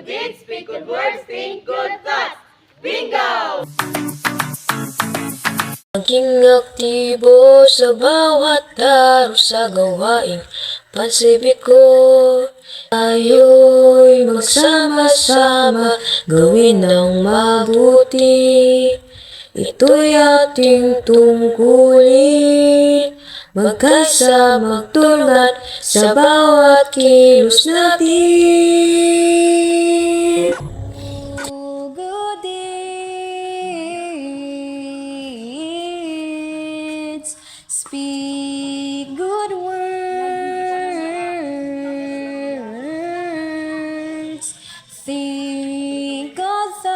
deeds, speak good words, think good thoughts. Bingo! Maging aktibo sa bawat araw sa gawaing pasibiko. Tayo'y magsama-sama gawin ng mabuti. Ito'y ating tungkulin. Magkaisa magtulungan sa bawat kilos natin. Good deeds, speak good words, think good thoughts.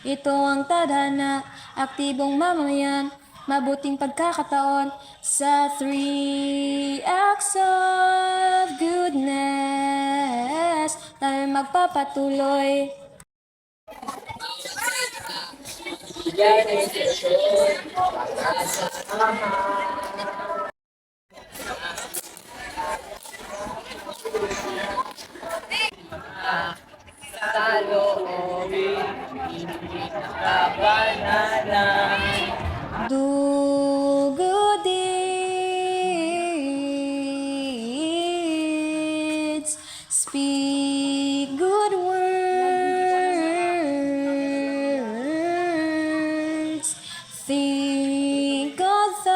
Ito ang tadhana, aktibong mamamayan, mabuting pagkakataon sa 3 acts of goodness. Tayo magpapatuloy. Do good deeds, speak good words, think good thoughts.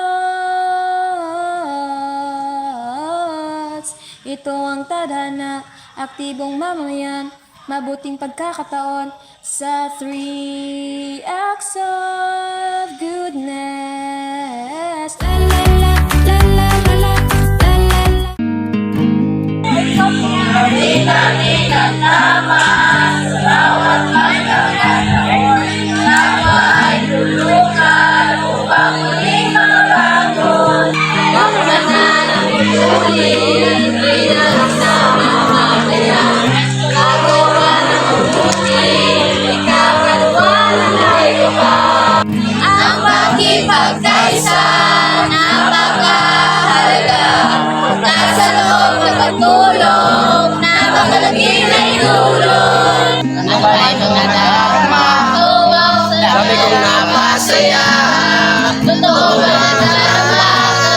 Ito ang tadhana, aktibong mamamayan, mabuting pagkakataon sa 3 acts of goodness. La la la la la la la la la. Ang pakikipagkaisa, napakahalaga. Nasa loob ng pagtulong, napakalaging na itulong. Ano ba ito na dama? Sabi kong napasaya. Totoo ba na dama?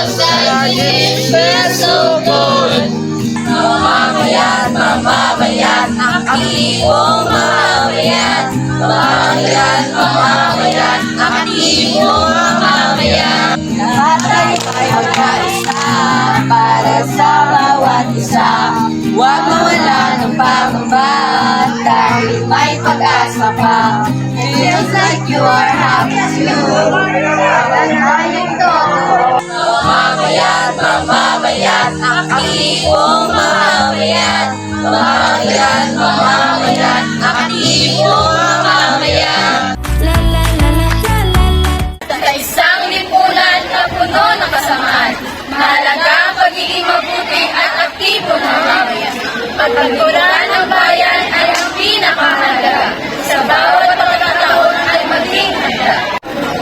Sa isip persukod. Mamamayat, mamamayat, aktibong mamamayat. Mamamayat, mamamayat, aktibong mamamayat. Lahat tayo magkaisa para sa bawat isa. Huwag mawala ng pagmamahal dahil may pag-asa pa. Feels like you are happy too. Tandaan ito. Mamamayat, mamamayat, aktibong mamamayat. Mamamayat, mamamayat, aktibong mamamayat. La la la la la la la. Sa isang lipunan na puno ng kasamaan, mahalaga ang pagiging mabuti at aktibo ng mamayan. Pagtagpuran ng bayan ay ang pinakamahalaga. Sa bawat pagkakataon ay maging handa.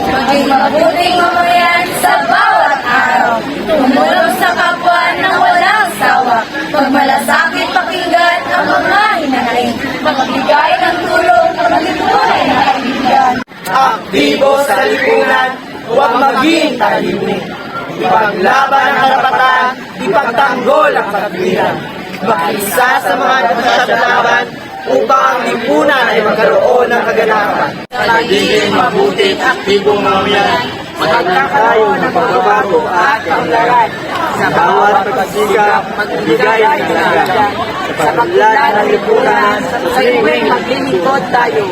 Maging mabuting mamayan sa bawat araw. Tumulong sa kapwa ng walang sawa. Magmalasakit pakinggan ang mga hinahain. Magbigay ng tulong na maging tunay na kaibigan. Aktibo sa lipunan, huwag maging tahimik. Ipaglaban ang karapatan, ipagtanggol ang katwiran. Makiisa sa mga nagsasalaban upang ang lipunan ay magkaroon ng kaganapan. Sa nagiging mabuting aktibong mamayan, magkakaroon ng pagbabago at kaunlaran. Sa bawat pagsisikap, magbigay ng halaga. Sa paglaan ng lipunan, sa tuwing maglilingkod tayo.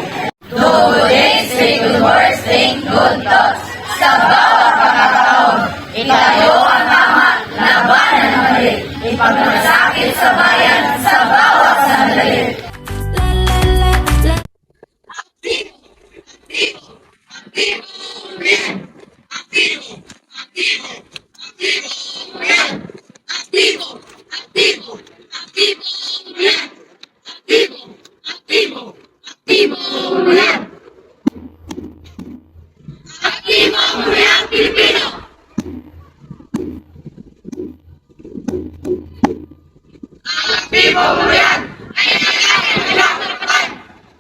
Do good deeds, speak good words, think good thoughts. Sa bawat pagkakataon, itayo ang tama, labanan ang mali. Ipagmalasakit sa bayan sa bawat sandali. La la la la. aktibo mamayan ay nangyayakin ng kanyang karapatan.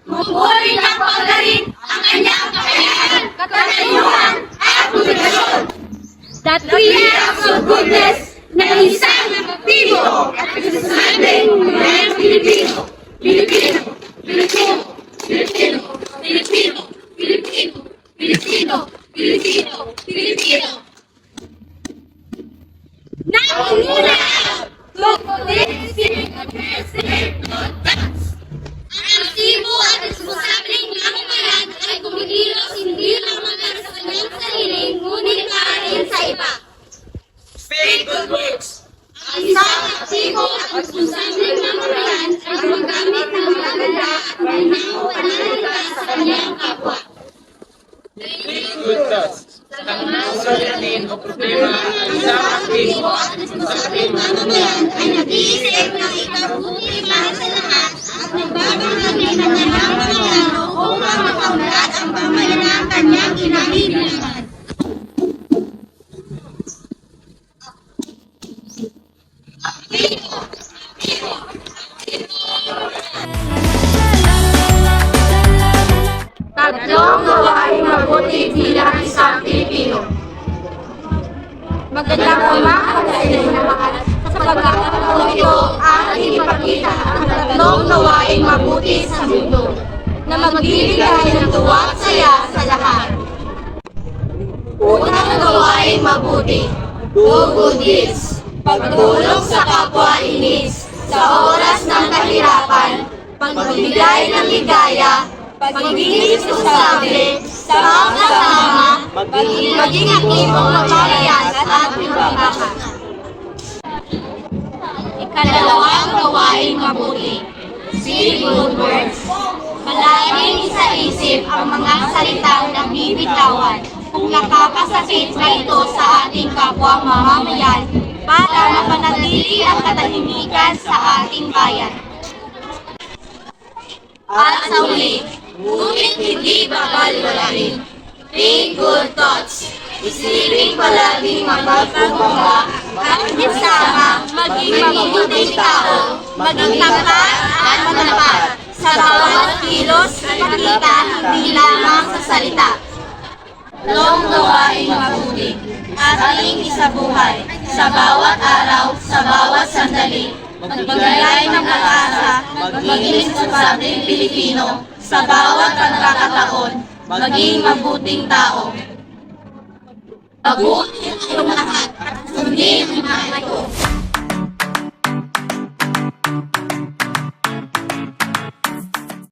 Mumuri ng paglarin ang kanyang kakayahan, katanayuhan at motivasyon. That creates of goodness na isang aktibo at nagsasabi ng Pilipino. Pilipino, Pilipino, Pilipino, Pilipino, Pilipino, Pilipino, Pilipino, Pilipino. Nangunguna! Tungkulin spirit of president on tax. Ang aktibo at responsableng mamamayan ay kumikilos hindi lang para sa kanyang sarili, ngunit para rin sa iba. Speak good words. Ang isang aktibo at responsableng mamamayan ay gumagamit ng magaganda at malinang pananalita sa kanyang kapwa. Good thoughts. Ang suliranin o problema ay isang aktibo at responsableng mamamayan ay nag-iisip ng ikabuti para sa lahat at nagbabahagi ng kanyang mga plano upang makaunlad ang pamayanan kanyang kinahihiligan. Tatlong gawain mabuti bilang isang Pilipino. Magandang umaga sa inyong lahat. Sa pagkakataon ito, ating ipakita ang tatlong gawain mabuti sa mundo na magbibigay ng tuwa at saya sa lahat. Unang gawain mabuti, do good deeds. Pagtulong sa kapwa-inis sa oras ng kahirapan, pagbibigay ng ligaya, pagiging responsable, sama-sama, maging aktibong mamamayan at ating pambahan. Ikalawang gawain mabuti, speak good words. Palaging sa isip ang mga salitang nabibitawan kung nakakasakit na ito sa ating kapwa mamamayan para mapanatili ang katahimikan sa ating bayan. At sa uli, ngunit hindi babalwalain. Think good thoughts. Isipin palaging mapagpakumbaba at kasama maging mabuting tao, maging tapat at matapat sa bawat kilos at makita hindi lamang sa salita. Tatlong gawain mabuti, ating isabuhay, sa bawat araw, sa bawat sandali, magbigay ng pag-asa, maging responsableng Pilipino, sa bawat pagkakataon, maging mabuting tao. Mabuti ang lahat, sundin ang mga ito.